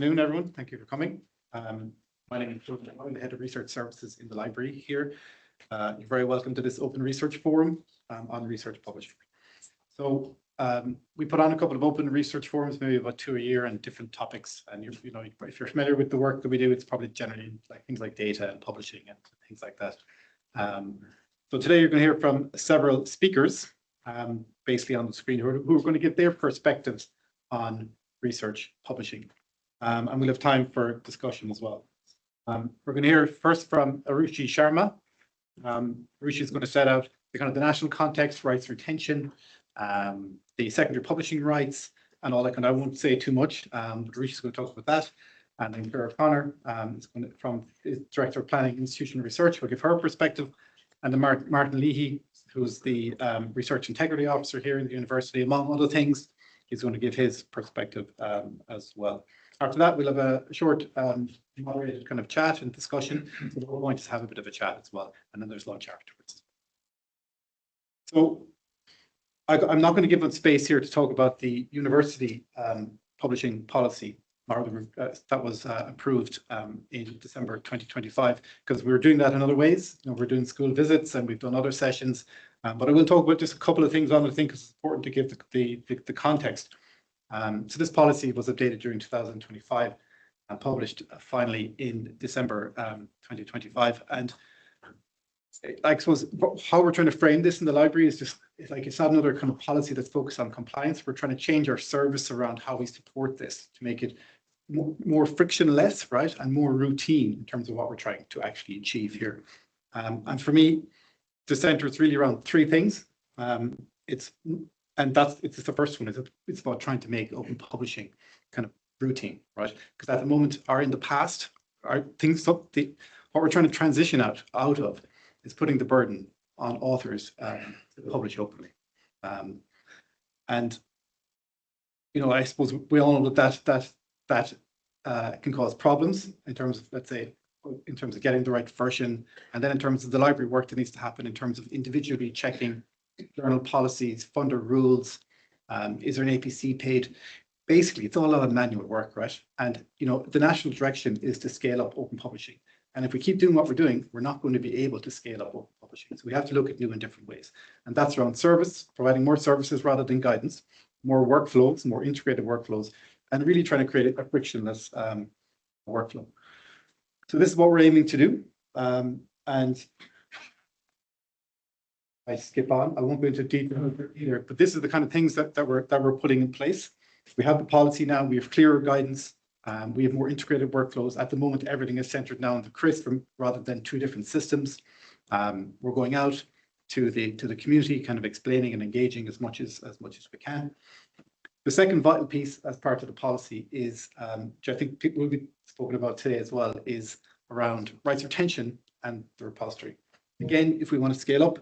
Good afternoon, everyone. Thank you for coming. My name is Cillian. I'm the head of research services in the library here. You're very welcome to this open research forum on research publishing. So we put on a couple of open research forums, maybe about 2 a year, on different topics. And if you're familiar with the work that we do, it's probably generally like things like data and publishing and things like that. So today you're going to hear from several speakers, basically on the screen, who are going to give their perspectives on research publishing. And we'll have time for discussion as well. We're going to hear first from Arushi Sharma. Arushi is going to set out the national context, rights retention, the secondary publishing rights, and all that kind of. I won't say too much, but Arushi is going to talk about that. And then Claire O'Connor is Director of Planning Institutional Research, will give her perspective. And then Martin Leahy, who's the Research Integrity Officer here in the university, among other things, he's going to give his perspective as well. After that, we'll have a short moderated kind of chat and discussion. So we're going to have a bit of a chat as well. And then there's lunch afterwards. So I'm not going to give up space here to talk about the university publishing policy that was approved in December 2025, because we were doing that in other ways. We're doing school visits and we've done other sessions. But I will talk about just a couple of things on it. I think it's important to give the context. So this policy was updated during 2025 and published finally in December 2025. And I suppose how we're trying to frame this in the library is just like it's not another kind of policy that's focused on compliance. We're trying to change our service around how we support this to make it more frictionless, right, and more routine in terms of what we're trying to actually achieve here. And for me, the center is really around three things. It's the first one. It's about trying to make open publishing kind of routine, right? Because at the moment, or in the past, what we're trying to transition out of is putting the burden on authors to publish openly. And I suppose we all know that can cause problems in terms of, let's say, in terms of getting the right version, and then in terms of the library work that needs to happen in terms of individually checking journal policies, funder rules, is there an APC paid? Basically, it's all a lot of manual work, right? And the national direction is to scale up open publishing. And if we keep doing what we're doing, we're not going to be able to scale up open publishing. So we have to look at new and different ways. And that's around service, providing more services rather than guidance, more workflows, more integrated workflows, and really trying to create a frictionless workflow. So this is what we're aiming to do. And I skip on. I won't go into detail either, but this is the kind of things that we're putting in place. We have the policy now. We have clearer guidance. We have more integrated workflows. At the moment, everything is centered now on the CRISP rather than two different systems. We're going out to the community, kind of explaining and engaging as much as we can. The second vital piece as part of the policy is, which I think people will be spoken about today as well, is around rights retention and the repository. Again, if we want to scale up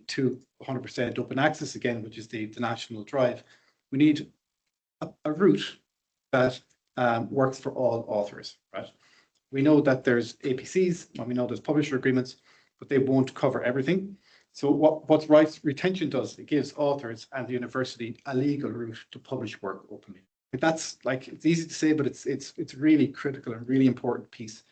to 100% open access again, which is the national drive, we need a route that works for all authors, right? We know that there's APCs and we know there's publisher agreements, but they won't cover everything. So what rights retention does, it gives authors and the university a legal route to publish work openly. That's like, it's easy to say, but it's really critical and really important piece.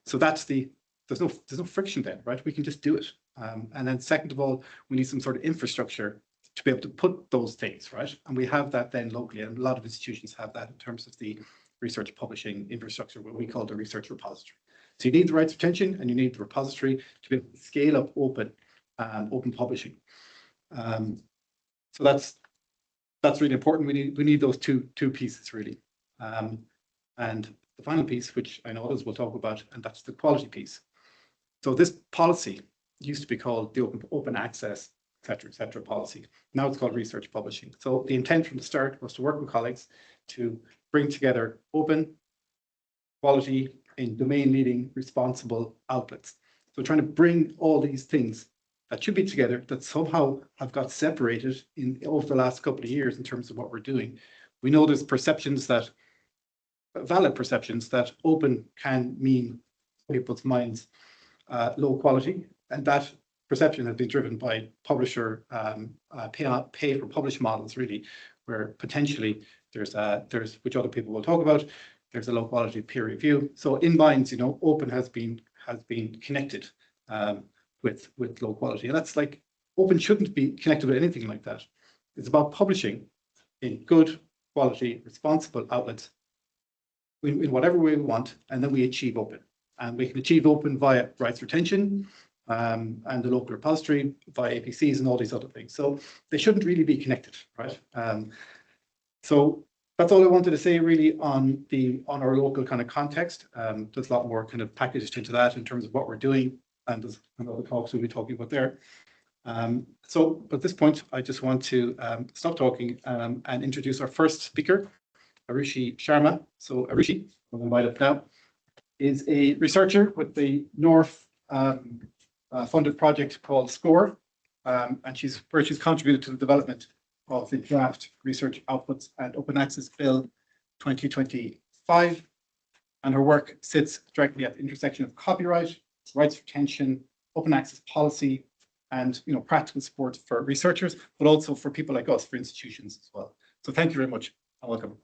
So that's there's no friction then, right? We can just do it. And then second of all, we need some sort of infrastructure to be able to put those things, right? And we have that then locally, and a lot of institutions have that in terms of the research publishing infrastructure, what we call the research repository. So you need the rights retention and you need the repository to be able to scale up open publishing. So that's really important. We need those two pieces really. And the final piece, which I know others will talk about, and that's the quality piece. So this policy used to be called the open access, et cetera, policy. Now it's called research publishing. So the intent from the start was to work with colleagues to bring together open, quality, in domain leading, responsible outlets. So trying to bring all these things that should be together that somehow have got separated over the last couple of years in terms of what we're doing. We know there's valid perceptions that open can mean people's minds low quality, and that perception has been driven by publisher pay for publish models, really, where potentially there's which other people will talk about, there's a low quality peer review. So in minds, you know, open has been connected with low quality, and that's like open shouldn't be connected with anything like that. It's about publishing in good quality, responsible outlets in whatever way we want, and then we achieve open. And we can achieve open via rights retention and the local repository, via APCs and all these other things. So they shouldn't really be connected, right? So that's all I wanted to say really on our local kind of context. There's a lot more kind of packaged into that in terms of what we're doing, and there's other talks we'll be talking about there. So at this point, I just want to stop talking and introduce our first speaker, Arushi Sharma. So Arushi, I'm going to invite up now, is a researcher with the North funded project called SCOIR, and she's contributed to the development of the draft Research Outputs and Open Access Bill 2025, and her work sits directly at the intersection of copyright, rights retention, open access policy, and practical support for researchers, but also for people like us, for institutions as well. So thank you very much and welcome.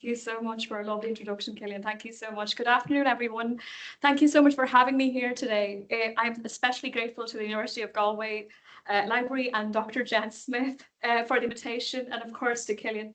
Thank you so much for a lovely introduction, Cillian. Thank you so much. Good afternoon, everyone. Thank you so much for having me here today. I'm especially grateful to the University of Galway Library and Dr. Jen Smith for the invitation, and of course to Cillian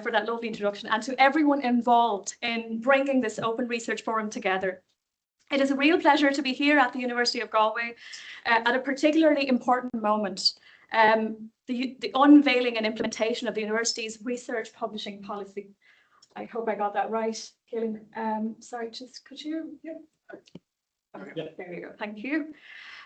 for that lovely introduction, and to everyone involved in bringing this Open Research Forum together. It is a real pleasure to be here at the University of Galway at a particularly important moment. The unveiling and implementation of the university's research publishing policy. I hope I got that right, Cillian. Sorry, just could you? Yeah. Okay, there you go. Thank you.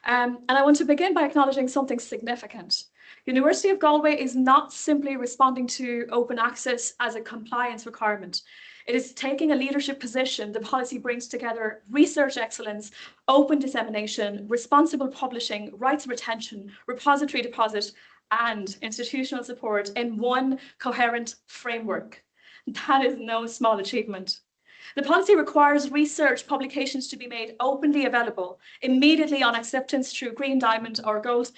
And I want to begin by acknowledging something significant. University of Galway is not simply responding to open access as a compliance requirement. It is taking a leadership position. The policy brings together research excellence, open dissemination, responsible publishing, rights retention, repository deposit, and institutional support in one coherent framework. That is no small achievement. The policy requires research publications to be made openly available immediately on acceptance through Green Diamond or Gold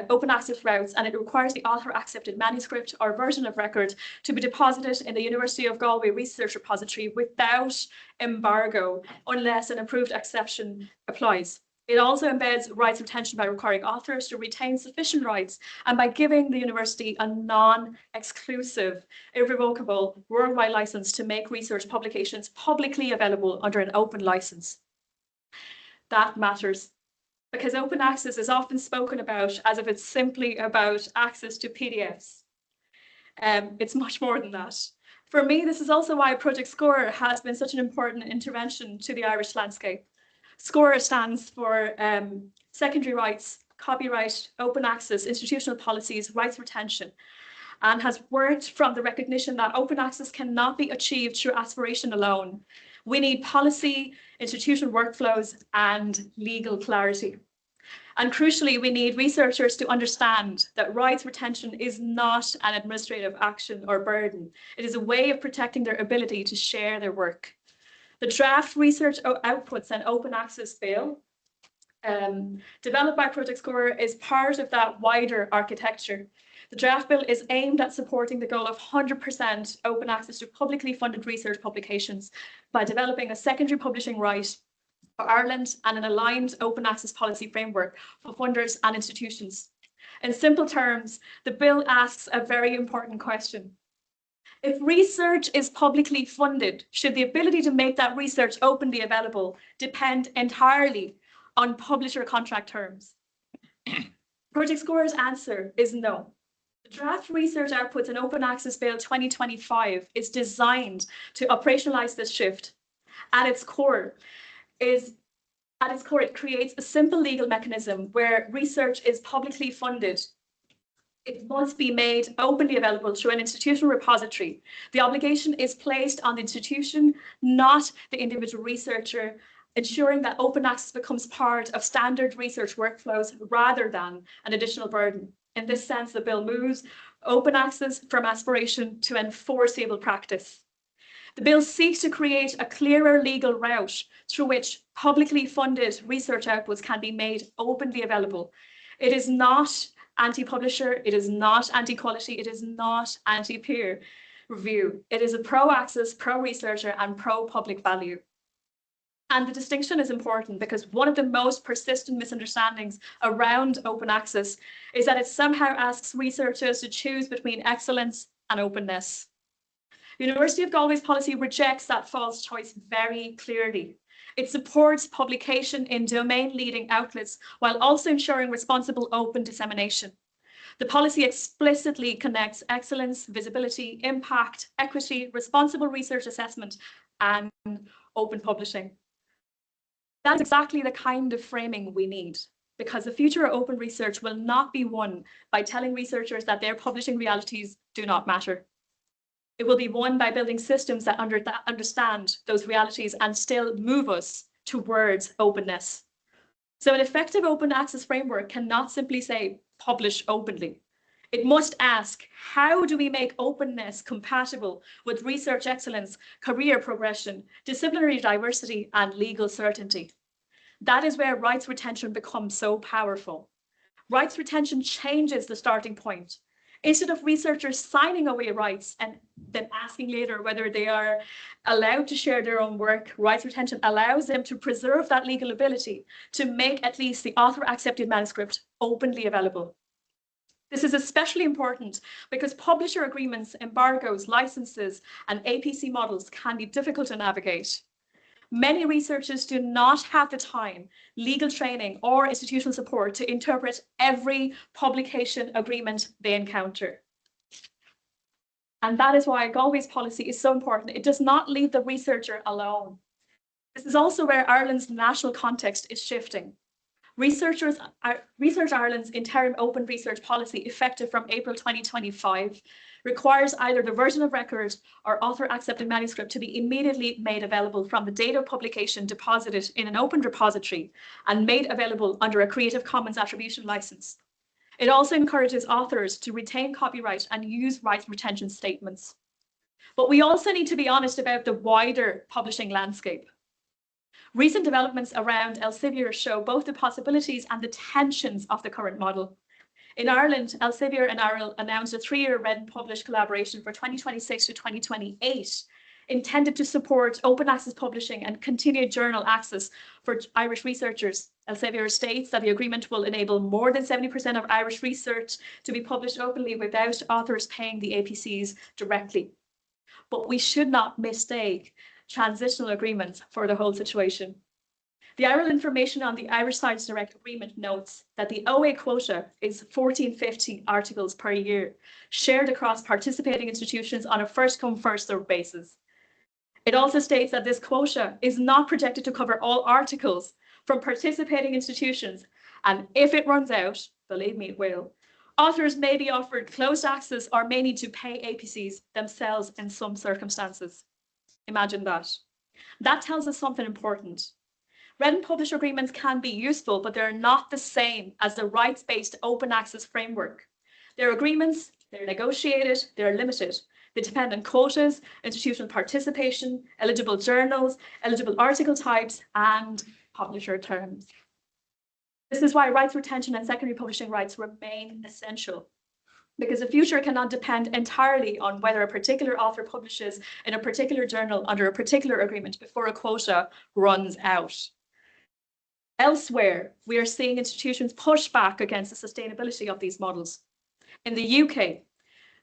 open access routes, and it requires the author accepted manuscript or version of record to be deposited in the University of Galway Research Repository without embargo unless an approved exception applies. It also embeds rights retention by requiring authors to retain sufficient rights and by giving the university a non-exclusive, irrevocable worldwide license to make research publications publicly available under an open license. That matters because open access is often spoken about as if it's simply about access to PDFs. It's much more than that. For me, this is also why Project SCOIR has been such an important intervention to the Irish landscape. SCOIR stands for secondary rights, copyright, open access, institutional policies, rights retention, and has worked from the recognition that open access cannot be achieved through aspiration alone. We need policy, institutional workflows, and legal clarity. And crucially, we need researchers to understand that rights retention is not an administrative action or burden. It is a way of protecting their ability to share their work. The draft Research Outputs and Open Access Bill, developed by Project SCOIR, is part of that wider architecture. The draft bill is aimed at supporting the goal of 100% open access to publicly funded research publications by developing a secondary publishing right for Ireland and an aligned open access policy framework for funders and institutions. In simple terms, the bill asks a very important question. If research is publicly funded, should the ability to make that research openly available depend entirely on publisher contract terms? Project SCOIR's answer is no. The draft Research Outputs and Open Access Bill 2025 is designed to operationalize this shift. At its core, it creates a simple legal mechanism where research is publicly funded. It must be made openly available through an institutional repository. The obligation is placed on the institution, not the individual researcher, ensuring that open access becomes part of standard research workflows rather than an additional burden. In this sense, the bill moves open access from aspiration to enforceable practice. The bill seeks to create a clearer legal route through which publicly funded research outputs can be made openly available. It is not anti-publisher, it is not anti-quality, it is not anti-peer. review. It is a pro-access, pro-researcher, and pro-public value. And the distinction is important because one of the most persistent misunderstandings around open access is that it somehow asks researchers to choose between excellence and openness. University of Galway's policy rejects that false choice very clearly. It supports publication in domain-leading outlets while also ensuring responsible open dissemination. The policy explicitly connects excellence, visibility, impact, equity, responsible research assessment, and open publishing. That's exactly the kind of framing we need, because the future of open research will not be won by telling researchers that their publishing realities do not matter. It will be won by building systems that understand those realities and still move us towards openness. So an effective open access framework cannot simply say, publish openly. It must ask, how do we make openness compatible with research excellence, career progression, disciplinary diversity, and legal certainty? That is where rights retention becomes so powerful. Rights retention changes the starting point. Instead of researchers signing away rights and then asking later whether they are allowed to share their own work, rights retention allows them to preserve that legal ability to make at least the author-accepted manuscript openly available. This is especially important because publisher agreements, embargoes, licenses, and APC models can be difficult to navigate. Many researchers do not have the time, legal training, or institutional support to interpret every publication agreement they encounter. And that is why Galway's policy is so important. It does not leave the researcher alone. This is also where Ireland's national context is shifting. Research Ireland's interim open research policy, effective from April 2025, requires either the version of record or author-accepted manuscript to be immediately made available from the date of publication, deposited in an open repository, and made available under a Creative Commons attribution license. It also encourages authors to retain copyright and use rights retention statements. But we also need to be honest about the wider publishing landscape. Recent developments around Elsevier show both the possibilities and the tensions of the current model. In Ireland, Elsevier and Arrell announced a 3-year Read and Publish collaboration for 2026 to 2028, intended to support open access publishing and continued journal access for Irish researchers. Elsevier states that the agreement will enable more than 70% of Irish research to be published openly without authors paying the APCs directly. But we should not mistake transitional agreements for the whole situation. The Arrell information on the Irish Science Direct Agreement notes that the OA quota is 1450 articles per year, shared across participating institutions on a first-come, first-served basis. It also states that this quota is not projected to cover all articles from participating institutions, and if it runs out, believe me, it will, authors may be offered closed access or may need to pay APCs themselves in some circumstances. Imagine that. That tells us something important. Read and publish agreements can be useful, but they're not the same as the rights-based open access framework. They're agreements, they're negotiated, they're limited. They depend on quotas, institutional participation, eligible journals, eligible article types, and publisher terms. This is why rights retention and secondary publishing rights remain essential, because the future cannot depend entirely on whether a particular author publishes in a particular journal under a particular agreement before a quota runs out. Elsewhere, we are seeing institutions push back against the sustainability of these models. In the UK,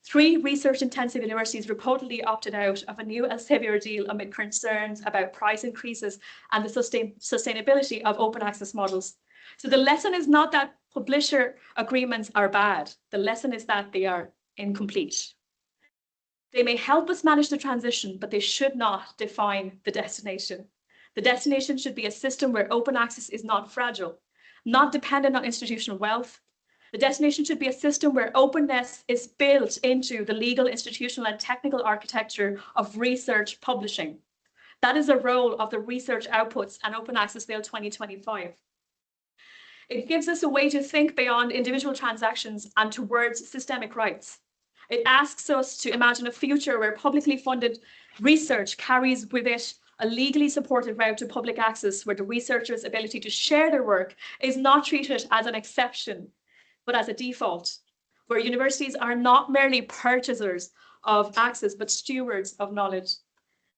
3 research-intensive universities reportedly opted out of a new Elsevier deal amid concerns about price increases and the sustainability of open access models. So the lesson is not that publisher agreements are bad. The lesson is that they are incomplete. They may help us manage the transition, but they should not define the destination. The destination should be a system where open access is not fragile, not dependent on institutional wealth. The destination should be a system where openness is built into the legal, institutional, and technical architecture of research publishing. That is the role of the Research Outputs and Open Access Bill 2025. It gives us a way to think beyond individual transactions and towards systemic rights. It asks us to imagine a future where publicly funded research carries with it a legally supported route to public access, where the researcher's ability to share their work is not treated as an exception, but as a default, where universities are not merely purchasers of access, but stewards of knowledge.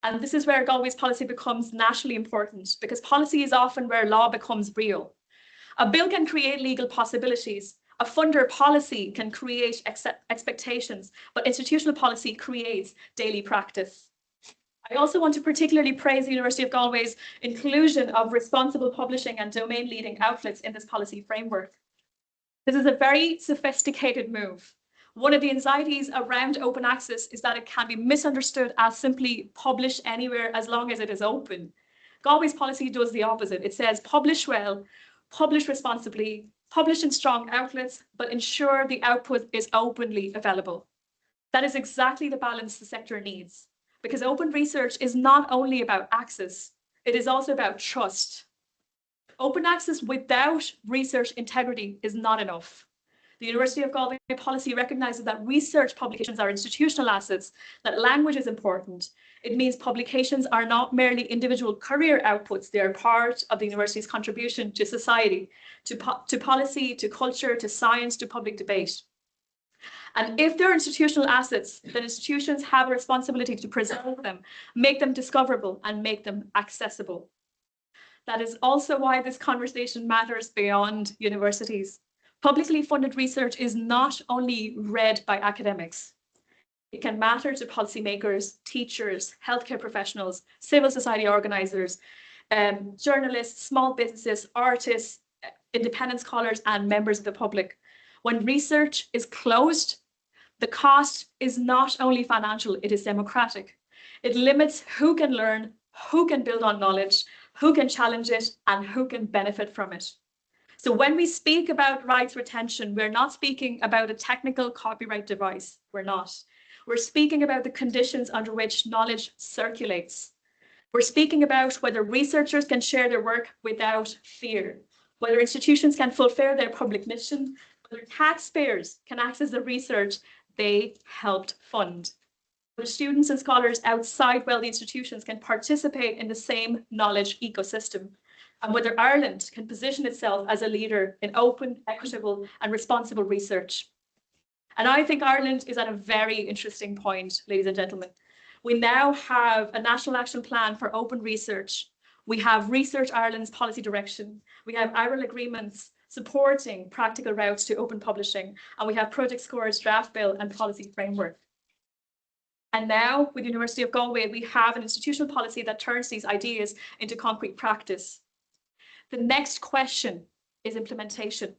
And this is where Galway's policy becomes nationally important, because policy is often where law becomes real. A bill can create legal possibilities. A funder policy can create expectations, but institutional policy creates daily practice. I also want to particularly praise the University of Galway's inclusion of responsible publishing and domain-leading outlets in this policy framework. This is a very sophisticated move. One of the anxieties around open access is that it can be misunderstood as simply publish anywhere as long as it is open. Galway's policy does the opposite. It says publish well, publish responsibly, publish in strong outlets, but ensure the output is openly available. That is exactly the balance the sector needs, because open research is not only about access, it is also about trust. Open access without research integrity is not enough. The University of Galway policy recognises that research publications are institutional assets, that language is important. It means publications are not merely individual career outputs, they are part of the university's contribution to society, to policy, to culture, to science, to public debate. And if they're institutional assets, then institutions have a responsibility to preserve them, make them discoverable, and make them accessible. That is also why this conversation matters beyond universities. Publicly funded research is not only read by academics. It can matter to policymakers, teachers, healthcare professionals, civil society organisers, journalists, small businesses, artists, independent scholars, and members of the public. When research is closed, the cost is not only financial, it is democratic. It limits who can learn, who can build on knowledge, who can challenge it, and who can benefit from it. So when we speak about rights retention, we're not speaking about a technical copyright device. We're not. We're speaking about the conditions under which knowledge circulates. We're speaking about whether researchers can share their work without fear, whether institutions can fulfill their public mission, whether taxpayers can access the research they helped fund, whether students and scholars outside wealthy institutions can participate in the same knowledge ecosystem, and whether Ireland can position itself as a leader in open, equitable, and responsible research. And I think Ireland is at a very interesting point, ladies and gentlemen. We now have a national action plan for open research. We have Research Ireland's policy direction. We have IRL agreements supporting practical routes to open publishing. And we have Project SCOIR's draft bill and policy framework. And now, with the University of Galway, we have an institutional policy that turns these ideas into concrete practice. The next question is implementation.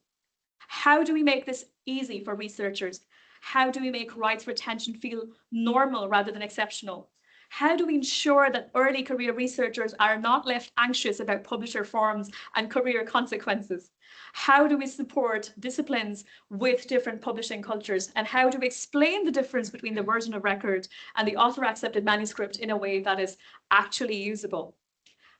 How do we make this easy for researchers? How do we make rights retention feel normal rather than exceptional? How do we ensure that early career researchers are not left anxious about publisher forms and career consequences? How do we support disciplines with different publishing cultures? And how do we explain the difference between the version of record and the author-accepted manuscript in a way that is actually usable?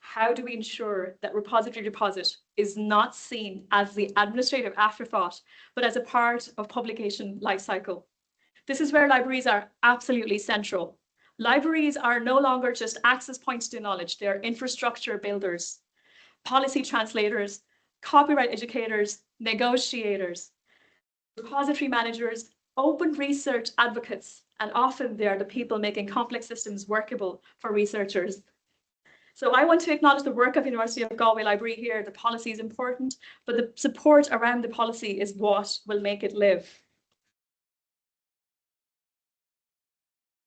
How do we ensure that repository deposit is not seen as the administrative afterthought, but as a part of publication lifecycle? This is where libraries are absolutely central. Libraries are no longer just access points to knowledge, they are infrastructure builders, policy translators, copyright educators, negotiators, repository managers, open research advocates, and often they are the people making complex systems workable for researchers. So I want to acknowledge the work of the University of Galway Library here. The policy is important, but the support around the policy is what will make it live.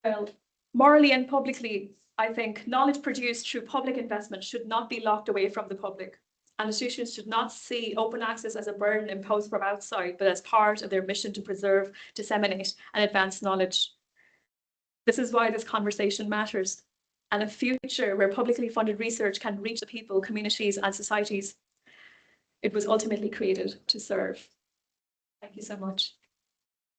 Well, morally and publicly, I think knowledge produced through public investment should not be locked away from the public. And institutions should not see open access as a burden imposed from outside, but as part of their mission to preserve, disseminate, and advance knowledge. This is why this conversation matters. And a future where publicly funded research can reach the people, communities, and societies it was ultimately created to serve. Thank you so much.